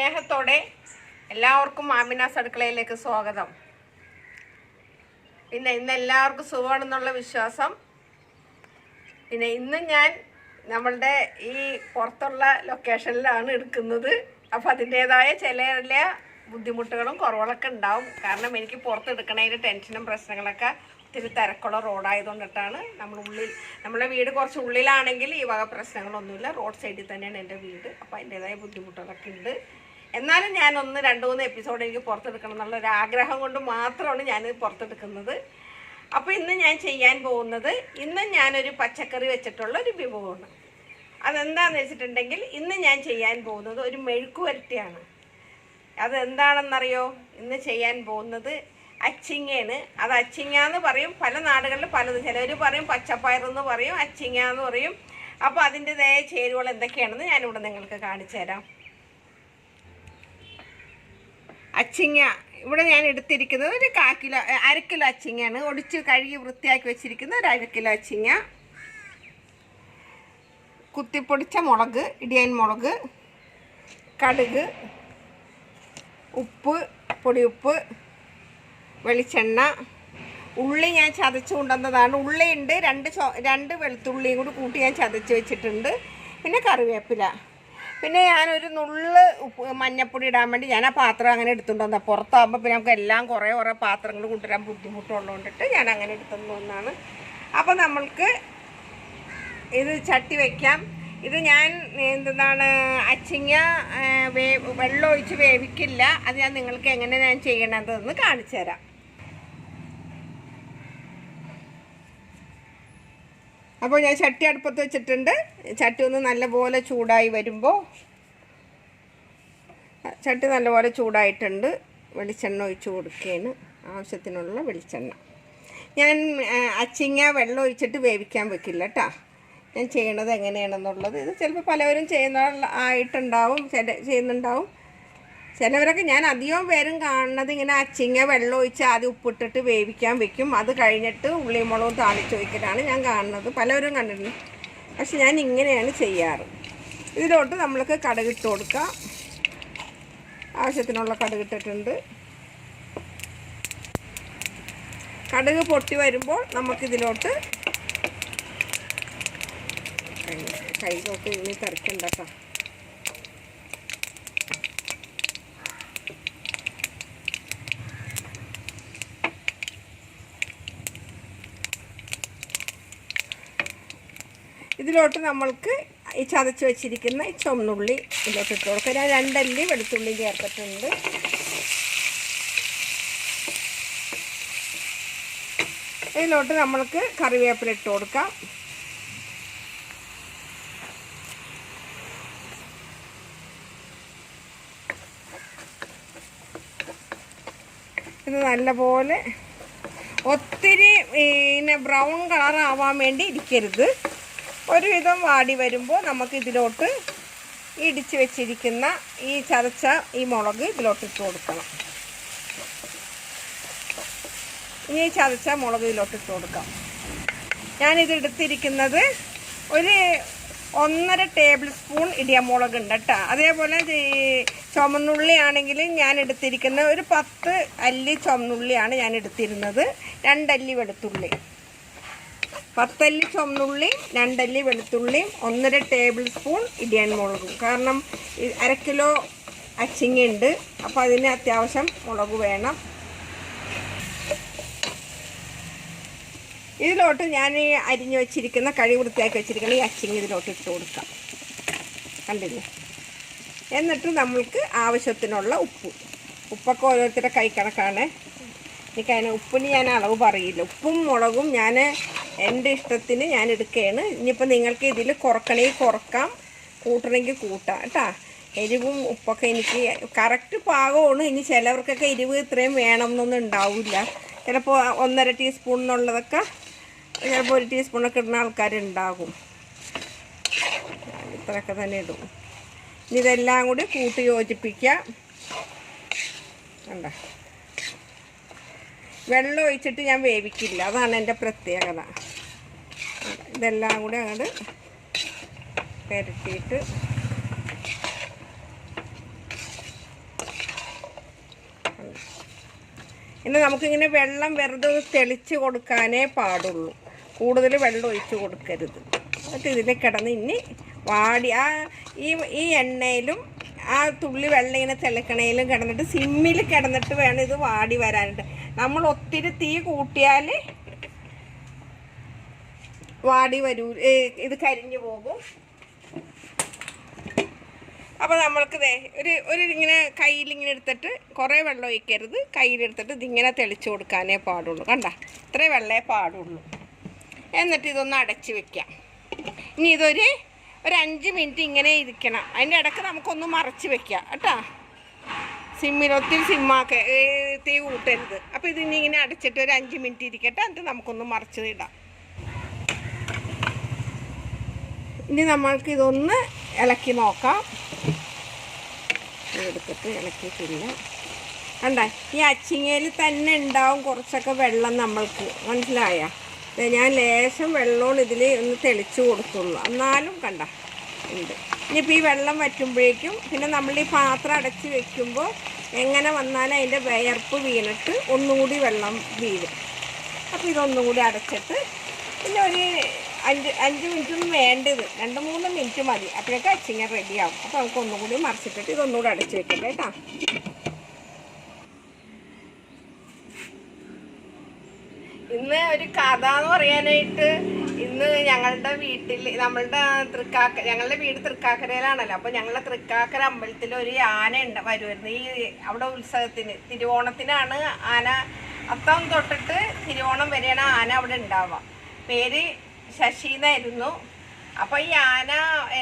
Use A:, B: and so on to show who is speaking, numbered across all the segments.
A: സ്നേഹത്തോടെ എല്ലാവർക്കും ആമിനാസ് അടുക്കളയിലേക്ക് സ്വാഗതം. പിന്നെ ഇന്ന് എല്ലാവർക്കും സുഖമാണെന്നുള്ള വിശ്വാസം. പിന്നെ ഇന്ന് ഞാൻ നമ്മളുടെ ഈ പുറത്തുള്ള ലൊക്കേഷനിലാണ് എടുക്കുന്നത്. അപ്പോൾ അതിൻ്റേതായ ചില ബുദ്ധിമുട്ടുകളും കുറവുകളൊക്കെ ഉണ്ടാവും. കാരണം എനിക്ക് പുറത്തെടുക്കണതിൻ്റെ ടെൻഷനും പ്രശ്നങ്ങളൊക്കെ ഒത്തിരി തിരക്കുള്ള റോഡായതുകൊണ്ടിട്ടാണ്. നമ്മളെ വീട് കുറച്ച് ഉള്ളിലാണെങ്കിൽ ഈ വക പ്രശ്നങ്ങളൊന്നുമില്ല. റോഡ് സൈഡിൽ തന്നെയാണ് എൻ്റെ വീട്. അപ്പോൾ അതിൻ്റേതായ ബുദ്ധിമുട്ടുകളൊക്കെ ഉണ്ട്. എന്നാലും ഞാൻ 1-2-3 എപ്പിസോഡ് എനിക്ക് പുറത്തെടുക്കണം എന്നുള്ളൊരു ആഗ്രഹം കൊണ്ട് മാത്രമാണ് ഞാൻ പുറത്തെടുക്കുന്നത്. അപ്പോൾ ഇന്ന് ഞാൻ ചെയ്യാൻ പോകുന്നത്, ഇന്ന് ഞാനൊരു പച്ചക്കറി വെച്ചിട്ടുള്ള ഒരു വിഭവമാണ്. അതെന്താണെന്ന് വെച്ചിട്ടുണ്ടെങ്കിൽ ഇന്ന് ഞാൻ ചെയ്യാൻ പോകുന്നത് ഒരു മെഴുക്കുവരട്ടിയാണ്. അതെന്താണെന്നറിയോ? ഇന്ന് ചെയ്യാൻ പോകുന്നത് അച്ചിങ്ങയാണ്. അത് അച്ചിങ്ങ എന്ന് പറയും. പല നാടുകളിൽ പലത്. ചിലർ പറയും പച്ചപ്പയറെന്ന് പറയും, അച്ചിങ്ങ എന്ന് പറയും. അപ്പോൾ അതിൻ്റെതായ ചേരുവകൾ എന്തൊക്കെയാണെന്ന് ഞാനിവിടെ നിങ്ങൾക്ക് കാണിച്ചു തരാം. അച്ചിങ്ങ ഇവിടെ ഞാൻ എടുത്തിരിക്കുന്നത് ഒരു 1/4 കിലോ അച്ചിങ്ങയാണ്. ഒടിച്ച് കഴുകി വൃത്തിയാക്കി വെച്ചിരിക്കുന്ന ഒരു 1/2 കിലോ അച്ചിങ്ങ. കുത്തിപ്പൊടിച്ച മുളക്, ഇടിയൻ മുളക്, കടുക്, ഉപ്പ്, പൊടിയുപ്പ്, വെളിച്ചെണ്ണ, ഉള്ളി ഞാൻ ചതച്ച് കൊണ്ടുവന്നതാണ്. ഉള്ളിയുണ്ട്, 2 വെളുത്തുള്ളിയും കൂട്ടി ഞാൻ ചതച്ച് വെച്ചിട്ടുണ്ട്. പിന്നെ കറിവേപ്പില. പിന്നെ ഞാനൊരു നുള്ള് മഞ്ഞപ്പൊടി ഇടാൻ വേണ്ടി ഞാൻ ആ പാത്രം അങ്ങനെ എടുത്തുകൊണ്ട് വന്നാൽ പുറത്താകുമ്പോൾ പിന്നെ നമുക്ക് എല്ലാം കുറേ പാത്രങ്ങൾ കൊണ്ടുവരാൻ ബുദ്ധിമുട്ടുള്ളതുകൊണ്ടിട്ട് ഞാൻ അങ്ങനെ എടുത്തുകൊണ്ട് വന്നതാണ്. അപ്പോൾ നമ്മൾക്ക് ഇത് ചട്ടി വയ്ക്കാം. ഇത് ഞാൻ എന്താണ് അച്ചിങ്ങ വെള്ളം ഒഴിച്ച് വേവിക്കില്ല. അത് ഞാൻ നിങ്ങൾക്ക് എങ്ങനെ ഞാൻ ചെയ്യണതെന്ന് കാണിച്ചു തരാം. അപ്പോൾ ഞാൻ ചട്ടി അടുപ്പത്ത് വെച്ചിട്ടുണ്ട്. ചട്ടി ഒന്ന് നല്ലപോലെ ചൂടായി വരുമ്പോൾ, ചട്ടി നല്ലപോലെ ചൂടായിട്ടുണ്ട്. വെളിച്ചെണ്ണ ഒഴിച്ച് കൊടുക്കുകയാണ്. ആവശ്യത്തിനുള്ള വെളിച്ചെണ്ണ. ഞാൻ അച്ചിങ്ങ വെള്ളം ഒഴിച്ചിട്ട് വേവിക്കാൻ വെക്കില്ല കേട്ടോ. ഞാൻ ചെയ്യണത് എങ്ങനെയാണെന്നുള്ളത് ഇത് ചിലപ്പോൾ പലവരും ചെയ്യുന്നുണ്ടാവും. ചിലവരൊക്കെ, ഞാൻ അധികം പേരും കാണുന്നത് ഇങ്ങനെ അച്ചിങ്ങ വെള്ളം ഒഴിച്ച് ആദ്യം ഉപ്പിട്ടിട്ട് വേവിക്കാൻ വെക്കും. അത് കഴിഞ്ഞിട്ട് ഉള്ളിയും മുളകും താളിച്ച് വയ്ക്കലാണ് ഞാൻ കാണുന്നത്. പലവരും കണ്ടിട്ടുണ്ട്. പക്ഷെ ഞാൻ ഇങ്ങനെയാണ് ചെയ്യാറ്. ഇതിലോട്ട് നമ്മൾക്ക് കടുകിട്ട് കൊടുക്കാം. ആവശ്യത്തിനുള്ള കടുകിട്ടിട്ടുണ്ട്. കടുക് പൊട്ടി വരുമ്പോൾ നമുക്കിതിലോട്ട് കൈകൊക്കെ ഇനി തിരക്കണ്ട കേട്ടോ. ഇതിലോട്ട് നമ്മൾക്ക് ഈ ചതച്ച് വെച്ചിരിക്കുന്ന ഈ ചുവന്നുള്ളി ഇതിലോട്ട് ഇട്ട് കൊടുക്കുക. ഞാൻ 2 അല്ലി വെളുത്തുള്ളി ചേർത്തിട്ടുണ്ട്. ഇതിലോട്ട് നമ്മൾക്ക് കറിവേപ്പില ഇട്ട് കൊടുക്കാം. ഇത് നല്ലപോലെ ഒത്തിരി ബ്രൗൺ കളർ ആവാൻ വേണ്ടി ഇരിക്കരുത്. ഒരുവിധം വാടി വരുമ്പോൾ നമുക്ക് ഇതിലോട്ട് ഇടിച്ച് വെച്ചിരിക്കുന്ന ഈ ചതച്ച ഈ മുളക് ഇതിലോട്ട് ഇട്ട് കൊടുക്കണം. ഇനി ഈ ചതച്ച മുളക് ഇതിലോട്ട് ഇട്ട് കൊടുക്കാം. ഞാനിത് എടുത്തിരിക്കുന്നത് ഒരു 1.5 ടേബിൾ സ്പൂൺ ഇടിയമുളക് ഉണ്ട് കേട്ടോ. അതേപോലെ ചുമന്നുള്ളി ആണെങ്കിൽ ഞാൻ എടുത്തിരിക്കുന്ന ഒരു 10 അല്ലി ചുമന്നുള്ളിയാണ് ഞാൻ എടുത്തിരുന്നത്. 2 അല്ലി വെളുത്തുള്ളി, 10 അല്ലി ചുമന്നുള്ളിയും 2 അല്ലി വെളുത്തുള്ളിയും 1.5 ടേബിൾ സ്പൂൺ ഇടിയൻ മുളകും. കാരണം 1/2 കിലോ അച്ചിങ്ങയുണ്ട്. അപ്പോൾ അതിന് അത്യാവശ്യം മുളക് വേണം. ഇതിലോട്ട് ഞാൻ ഈ അരിഞ്ഞു വെച്ചിരിക്കുന്ന കഴുകി വൃത്തിയാക്കി വെച്ചിരിക്കുന്ന ഈ അച്ചിങ്ങ ഇതിലോട്ട് ഇട്ട് കൊടുക്കാം. കണ്ടില്ലേ? എന്നിട്ട് നമ്മൾക്ക് ആവശ്യത്തിനുള്ള ഉപ്പൊക്കെ ഓരോരുത്തരുടെ കൈക്കണക്കാണ്. എനിക്കതിന് ഉപ്പിന് ഞാൻ അളവ് പറയില്ല. ഉപ്പും മുളകും ഞാൻ എൻ്റെ ഇഷ്ടത്തിന് ഞാൻ എടുക്കുകയാണ്. ഇനിയിപ്പോൾ നിങ്ങൾക്ക് ഇതിൽ കുറക്കണമെങ്കിൽ കുറക്കാം, കൂട്ടണമെങ്കിൽ കൂട്ടാം കേട്ടോ. എരിവും ഉപ്പൊക്കെ എനിക്ക് കറക്റ്റ് പാകമാണ്. ഇനി ചിലവർക്കൊക്കെ എരിവ് ഇത്രയും വേണം എന്നൊന്നും ഉണ്ടാവില്ല. ചിലപ്പോൾ 1.5 ടീസ്പൂൺ എന്നുള്ളതൊക്കെ ചിലപ്പോൾ 1 ടീസ്പൂണൊക്കെ ഇടുന്ന ആൾക്കാരുണ്ടാകും. ഇത്രയൊക്കെ തന്നെ ഇടും. ഇനി ഇതെല്ലാം കൂടി കൂട്ടി യോജിപ്പിക്കുക. കണ്ടോ? വെള്ളം ഒഴിച്ചിട്ട് ഞാൻ വേവിക്കില്ല. അതാണ് എൻ്റെ പ്രത്യേകത. ഇതെല്ലാം കൂടി അങ്ങോട്ട് പുരട്ടിയിട്ട് ഇനി നമുക്കിങ്ങനെ വെള്ളം വെറുതെ തെളിച്ച് കൊടുക്കാനേ പാടുള്ളൂ, കൂടുതൽ വെള്ളം ഒഴിച്ച് കൊടുക്കരുത്. എന്നിട്ട് ഇതിൽ കിടന്ന് ഇനി വാടി ഈ എണ്ണയിലും ആ തുള്ളി വെള്ളം ഇങ്ങനെ തിളക്കണയിലും കിടന്നിട്ട് സിമ്മിൽ കിടന്നിട്ട് വേണം ഇത് വാടി വരാനായിട്ട്. നമ്മൾ ഒത്തിരി തീ കൂട്ടിയാൽ വാടി വരൂ, ഇത് കരിഞ്ഞു പോകും. അപ്പോൾ നമ്മൾക്ക് ഒരു ഇങ്ങനെ കയ്യിലിങ്ങനെ എടുത്തിട്ട് കുറേ വെള്ളം ഒഴിക്കരുത്, കയ്യിലെടുത്തിട്ട് ഇതിങ്ങനെ തെളിച്ച് കൊടുക്കാനേ പാടുള്ളൂ. കണ്ട, ഇത്രേ വെള്ളമേ പാടുള്ളൂ. എന്നിട്ട് ഇതൊന്ന് അടച്ച് വെക്കാം. ഇനി ഇതൊരു 5 മിനിറ്റ് ഇങ്ങനെ ഇരിക്കണം. അതിൻ്റെ ഇടയ്ക്ക് നമുക്കൊന്ന് മറച്ച് വെക്കാം കേട്ടോ. ഒത്തിരി സിമ്മാക്കെ തീ കൂട്ടരുത്. അപ്പോൾ ഇതിനി ഇങ്ങനെ അടച്ചിട്ട് ഒരു 5 മിനിറ്റ് ഇരിക്കട്ടെ. എന്നിട്ട് നമുക്കൊന്ന് മറച്ച് ഇടാം. ഇനി നമ്മൾക്ക് ഇതൊന്ന് ഇളക്കി നോക്കാം. എടുത്തിട്ട് ഇളക്കിയിട്ടില്ല. കണ്ട, ഈ അച്ചിങ്ങയിൽ തന്നെ ഉണ്ടാവും കുറച്ചൊക്കെ വെള്ളം. നമ്മൾക്ക് മനസ്സിലായ ഞാൻ ലേശം വെള്ളവും ഇതിൽ ഒന്ന് തെളിച്ച് കൊടുത്തുള്ളൂ, എന്നാലും കണ്ട ഉണ്ട്. ഇനിയിപ്പോൾ ഈ വെള്ളം വറ്റുമ്പോഴേക്കും പിന്നെ നമ്മൾ ഈ പാത്രം അടച്ച് വെക്കുമ്പോൾ എങ്ങനെ വന്നാലും അതിൻ്റെ വിയർപ്പ് വീണിട്ട് ഒന്നുകൂടി വെള്ളം വീഴും. അപ്പോൾ ഇതൊന്നും കൂടി അടച്ചിട്ട് പിന്നെ ഒരു 5 മിനിറ്റൊന്നും വേണ്ടത്, 2-3 മിനിറ്റ് മതി. അപ്പോഴേക്കും അച്ചിങ്ങ റെഡിയാവും. അപ്പോൾ നമുക്ക് ഒന്നുകൂടി മറിച്ചിട്ടിട്ട് ഇതൊന്നുകൂടി അടച്ച് വെക്കട്ടെ കേട്ടോ. ഇന്ന് ഒരു കഥ എന്ന് പറയാനായിട്ട്, ഇന്ന് ഞങ്ങളുടെ വീട്ടിൽ ഞങ്ങളുടെ വീട് തൃക്കാക്കരയിലാണല്ലോ. അപ്പോൾ ഞങ്ങളുടെ തൃക്കാക്കര അമ്പലത്തിൽ ഒരു ആന വരുമായിരുന്നു. ഈ അവിടെ ഉത്സവത്തിന് തിരുവോണത്തിനാണ് ആന, അത്തം തൊട്ടിട്ട് തിരുവോണം വരെയാണ് ആന അവിടെ ഉണ്ടാവുക. പേര് ശശിന്നായിരുന്നു. അപ്പോൾ ഈ ആന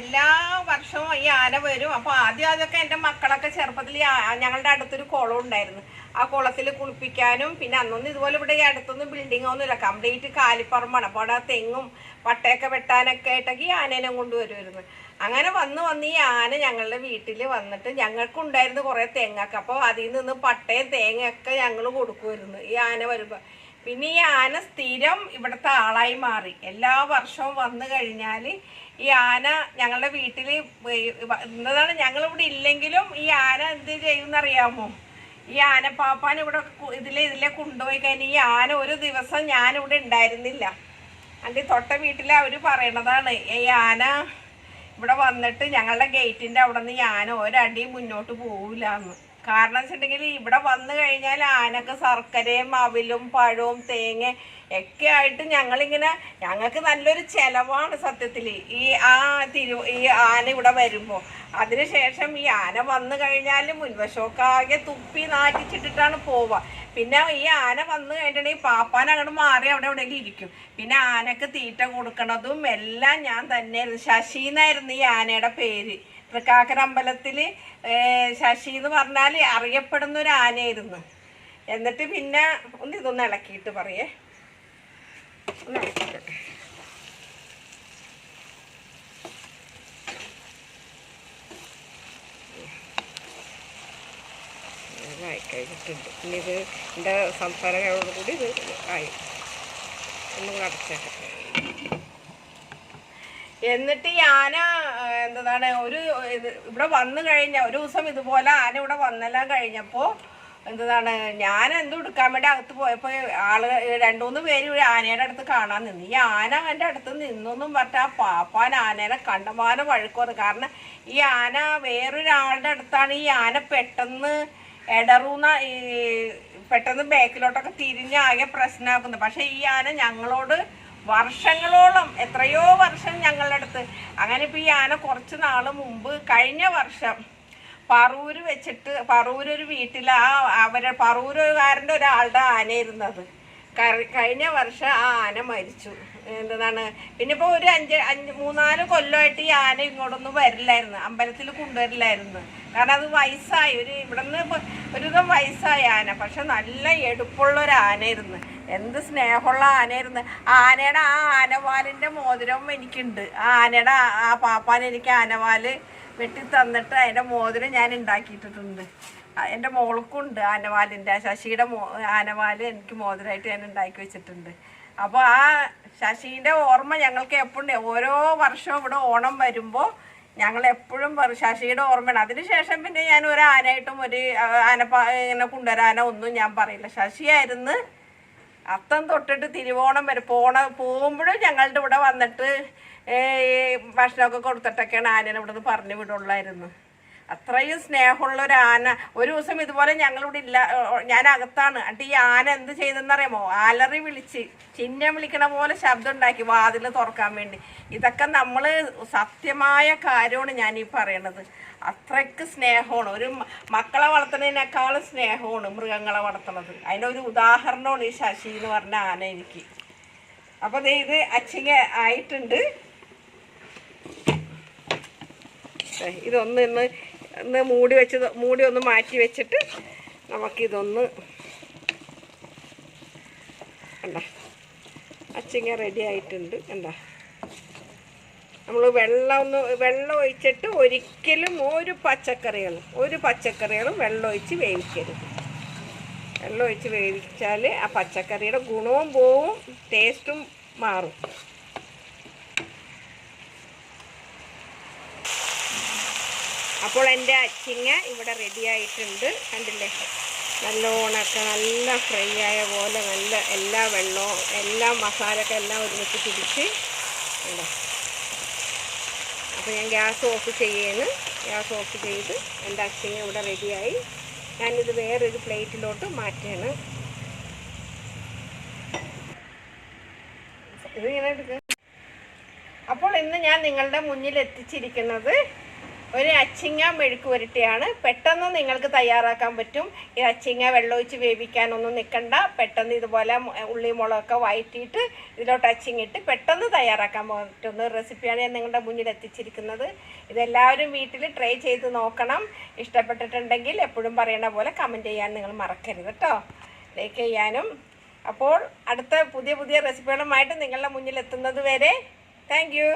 A: എല്ലാ വർഷവും ഈ ആന വരും. അപ്പോൾ ആദ്യമൊക്കെ എൻ്റെ മക്കളൊക്കെ ചെറുപ്പത്തിൽ ഞങ്ങളുടെ അടുത്തൊരു കുളം ഉണ്ടായിരുന്നു. ആ കുളത്തിൽ കുളിപ്പിക്കാനും, പിന്നെ അന്നൊന്നും ഇതുപോലെ ഇവിടെ ഈ അടുത്തൊന്നും ബിൽഡിങ്ങൊന്നുമില്ല, കംപ്ലീറ്റ് കാലിപ്പറമ്പാണ്. അപ്പോൾ അവിടെ തെങ്ങും പട്ടയൊക്കെ വെട്ടാനൊക്കെ ആയിട്ടൊക്കെ ഈ ആനേനെ കൊണ്ടുവരുമായിരുന്നു. അങ്ങനെ വന്ന് ഈ ആന ഞങ്ങളുടെ വീട്ടിൽ വന്നിട്ട് ഞങ്ങൾക്കുണ്ടായിരുന്നു കുറേ തെങ്ങൊക്കെ. അപ്പോൾ അതിൽ നിന്ന് പട്ടയും തേങ്ങയൊക്കെ ഞങ്ങൾ കൊടുക്കുമായിരുന്നു ഈ ആന വരുമ്പോൾ. പിന്നെ ഈ ആന സ്ഥിരം ഇവിടുത്തെ ആളായി മാറി. എല്ലാ വർഷവും വന്നു കഴിഞ്ഞാൽ ഈ ആന ഞങ്ങളുടെ വീട്ടിൽ എന്നതാണ്, ഞങ്ങളിവിടെ ഇല്ലെങ്കിലും ഈ ആന എന്ത് ചെയ്യുമെന്നറിയാമോ? ഈ ആനപ്പാപ്പാൻ ഇവിടെ ഇതിലെ കൊണ്ടുപോയി കഴിഞ്ഞാൽ ഈ ആന ഒരു ദിവസം ഞാനിവിടെ ഉണ്ടായിരുന്നില്ല. അതിൻ്റെ തൊട്ട വീട്ടിൽ അവർ പറയണതാണ്, ഈ ആന ഇവിടെ വന്നിട്ട് ഞങ്ങളുടെ ഗേറ്റിൻ്റെ അവിടെ നിന്ന് ഈ ആന ഒരടി മുന്നോട്ട് പോവില്ല എന്ന്. കാരണം വെച്ചിട്ടുണ്ടെങ്കിൽ ഇവിടെ വന്നു കഴിഞ്ഞാൽ ആനക്ക് ശർക്കരയും അവിലും പഴവും തേങ്ങ ഒക്കെ ആയിട്ട് ഞങ്ങൾക്ക് നല്ലൊരു ചിലവാണ് സത്യത്തിൽ ഈ ആന ഇവിടെ വരുമ്പോൾ. അതിനുശേഷം ഈ ആന വന്നു കഴിഞ്ഞാൽ മുൻവശമൊക്കെ ആകെ തുപ്പി നാറ്റിച്ചിട്ടിട്ടാണ് പോവുക. പിന്നെ ഈ ആന വന്നു കഴിഞ്ഞിട്ടുണ്ടെങ്കിൽ പാപ്പാൻ അങ്ങോട്ട് മാറി അവിടെ എവിടെയെങ്കിലും ഇരിക്കും. പിന്നെ ആനക്ക് തീറ്റ കൊടുക്കണതും എല്ലാം ഞാൻ തന്നെയായിരുന്നു. ശശി എന്നായിരുന്നു ഈ ആനയുടെ പേര്. തൃക്കാക്കര അമ്പലത്തിൽ ശശി എന്ന് പറഞ്ഞാൽ അറിയപ്പെടുന്ന ഒരു ആനയായിരുന്നു. എന്നിട്ട് പിന്നെ ഇതൊന്ന് ഇളക്കിയിട്ട് പറയേ, ഒന്ന് ഇളക്കിയിട്ടെ. ആയി കഴിഞ്ഞിട്ടുണ്ട്. ഇനി ഇത് എൻ്റെ സംസാരങ്ങളോടുകൂടി ഇത് ആയി ഒന്നും കൂടെ അടച്ചേക്കട്ടെ. എന്നിട്ട് ഈ ആന എന്താണ് ഇവിടെ വന്നു കഴിഞ്ഞ ഒരു ദിവസം ഇതുപോലെ ആന ഇവിടെ വന്നെല്ലാം കഴിഞ്ഞപ്പോൾ എന്താണ് ഞാൻ എടുക്കാൻ വേണ്ടി അകത്ത് പോയപ്പോൾ 2-3 പേര് ആനയുടെ അടുത്ത് കാണാൻ നിന്ന്. ഈ ആന എൻ്റെ അടുത്ത് നിന്നൊന്നും പറഞ്ഞാൽ പാപ്പാൻ ആനേനെ കണ്ടമാനം വഴുക്കുവന്നു. കാരണം ഈ ആന വേറൊരാളുടെ അടുത്താണ് ഈ ആന പെട്ടെന്ന് പെട്ടെന്ന് ബാക്കിലോട്ടൊക്കെ തിരിഞ്ഞ് ആകെ പ്രശ്നമാക്കുന്നത്. പക്ഷെ ഈ ആന ഞങ്ങളോട് വർഷങ്ങളോളം, എത്രയോ വർഷം ഞങ്ങളുടെ അടുത്ത്. അങ്ങനെ ഇപ്പോൾ ഈ ആന കുറച്ച് നാൾ മുമ്പ് കഴിഞ്ഞ വർഷം പറൂരൊരു വീട്ടിൽ പറൂരുകാരൻ്റെ ഒരാളുടെ ആനയിരുന്നത്. കഴിഞ്ഞ വർഷം ആ ആന മരിച്ചു. എന്താണ് പിന്നെ ഇപ്പോൾ ഒരു 3-4 കൊല്ലമായിട്ട് ഈ ആന ഇങ്ങോട്ടൊന്നും വരില്ലായിരുന്നു, അമ്പലത്തിൽ കൊണ്ടുവരില്ലായിരുന്നു. കാരണം അത് വയസ്സായി, ഇവിടെ നിന്ന് ഒരുവിധം വയസ്സായ ആന. പക്ഷെ നല്ല എടുപ്പുള്ളൊരു ആനയായിരുന്നു, എന്ത് സ്നേഹമുള്ള ആനയായിരുന്നു. ആനയുടെ ആ ആനവാലിൻ്റെ മോതിരവും എനിക്കുണ്ട്. ആ ആനയുടെ ആ പാപ്പാൻ എനിക്ക് ആനവാല് വെട്ടി തന്നിട്ട് അതിൻ്റെ മോതിരം ഞാൻ ഉണ്ടാക്കിയിട്ടിട്ടുണ്ട്. എൻ്റെ മോൾക്കുണ്ട് ആനവാലിൻ്റെ, ശശിയുടെ ആനവാല് എനിക്ക് മോതിരമായിട്ട് ഞാൻ ഉണ്ടാക്കി വെച്ചിട്ടുണ്ട്. അപ്പോൾ ആ ശശീൻ്റെ ഓർമ്മ ഞങ്ങൾക്ക് എപ്പോഴുണ്ട്. ഓരോ വർഷവും ഇവിടെ ഓണം വരുമ്പോൾ ഞങ്ങൾ എപ്പോഴും പറയും ശശിയുടെ ഓർമ്മയാണ്. അതിനുശേഷം പിന്നെ ഞാൻ ഒരു ആനയായിട്ടും ഒരു ഇങ്ങനെ കുണ്ടരാന ഒന്നും ഞാൻ പറയില്ല. ശശിയായിരുന്നു അത്തം തൊട്ടിട്ട് തിരുവോണം വരെ പോകുമ്പോഴും ഞങ്ങളുടെ ഇവിടെ വന്നിട്ട് ഭക്ഷണമൊക്കെ കൊടുത്തിട്ടൊക്കെയാണ് ആനനെ ഇവിടെ നിന്ന് പറഞ്ഞു വിടുള്ളായിരുന്നു. അത്രയും സ്നേഹമുള്ള ഒരു ആന. ഒരു ദിവസം ഇതുപോലെ ഞങ്ങളിവിടെ ഇല്ല, ഞാൻ അകത്താണ്. എന്നിട്ട് ഈ ആന എന്ത് ചെയ്തെന്നറിയാമോ? അലറി വിളിച്ച് ചിഹ്നം വിളിക്കണ പോലെ ശബ്ദം ഉണ്ടാക്കി വാതിൽ തുറക്കാൻ വേണ്ടി. ഇതൊക്കെ നമ്മൾ സത്യമായ കാര്യമാണ് ഞാൻ ഈ പറയണത്. അത്രയ്ക്ക് സ്നേഹമാണ്. ഒരു മക്കളെ വളർത്തുന്നതിനേക്കാളും സ്നേഹമാണ് മൃഗങ്ങളെ വളർത്തുന്നത്. അതിനൊരു ഉദാഹരണമാണ് ഈ ശശി എന്ന് പറഞ്ഞ ആന എനിക്ക്. അപ്പോൾ ഇത് അച്ചിങ്ങ ആയിട്ടുണ്ട്. ഇതൊന്ന് ഒന്ന് മൂടി ഒന്ന് മാറ്റി വെച്ചിട്ട് നമുക്കിതൊന്ന് കണ്ട അച്ചിങ്ങ റെഡി ആയിട്ടുണ്ട്. കണ്ട നമ്മൾ വെള്ളം ഒഴിച്ചിട്ട് ഒരിക്കലും ഒരു പച്ചക്കറികളും വെള്ളം ഒഴിച്ച് വേവിക്കരുത്. വെള്ളം ഒഴിച്ച് വേവിച്ചാൽ ആ പച്ചക്കറിയുടെ ഗുണവും പോവും, ടേസ്റ്റും മാറും. അപ്പോൾ എൻ്റെ അച്ചിങ്ങ ഇവിടെ റെഡി ആയിട്ടുണ്ട്. കണ്ടില്ലേ, നല്ലോണമൊക്കെ നല്ല ഫ്രൈ ആയ പോലെ നല്ല എല്ലാ വെള്ളവും എല്ലാം മസാലയൊക്കെ എല്ലാം ഒരുമിച്ച് പിടിച്ച് ഉണ്ടോ. അപ്പോൾ ഞാൻ ഗ്യാസ് ഓഫ് ചെയ്ത് എൻ്റെ അച്ചിങ്ങ ഇവിടെ റെഡിയായി. ഞാനിത് വേറൊരു പ്ലേറ്റിലോട്ട് മാറ്റുകയാണ്. ഇതിങ്ങനെ എടുക്കുക. അപ്പോൾ ഇന്ന് ഞാൻ നിങ്ങളുടെ മുന്നിൽ എത്തിച്ചിരിക്കുന്നത് ഒരു അച്ചിങ്ങ മെഴുക്ക് പുരട്ടിയാണ്. പെട്ടെന്ന് നിങ്ങൾക്ക് തയ്യാറാക്കാൻ പറ്റും. ഈ അച്ചിങ്ങ വെള്ളമൊഴിച്ച് വേവിക്കാനൊന്നും നിൽക്കണ്ട. പെട്ടെന്ന് ഇതുപോലെ ഉള്ളി മുളകൊക്കെ വഴറ്റിയിട്ട് ഇതിലോട്ട് അച്ചിങ്ങിട്ട് പെട്ടെന്ന് തയ്യാറാക്കാൻ പറ്റുന്ന റെസിപ്പിയാണ് ഞാൻ നിങ്ങളുടെ മുന്നിൽ എത്തിച്ചിരിക്കുന്നത്. ഇതെല്ലാവരും വീട്ടിൽ ട്രൈ ചെയ്ത് നോക്കണം. ഇഷ്ടപ്പെട്ടിട്ടുണ്ടെങ്കിൽ എപ്പോഴും പറയണ പോലെ കമൻറ്റ് ചെയ്യാൻ നിങ്ങൾ മറക്കരുത് കേട്ടോ, ലൈക്ക് ചെയ്യാനും. അപ്പോൾ അടുത്ത പുതിയ റെസിപ്പികളുമായിട്ട് നിങ്ങളുടെ മുന്നിൽ എത്തുന്നത് വരെ താങ്ക് യു.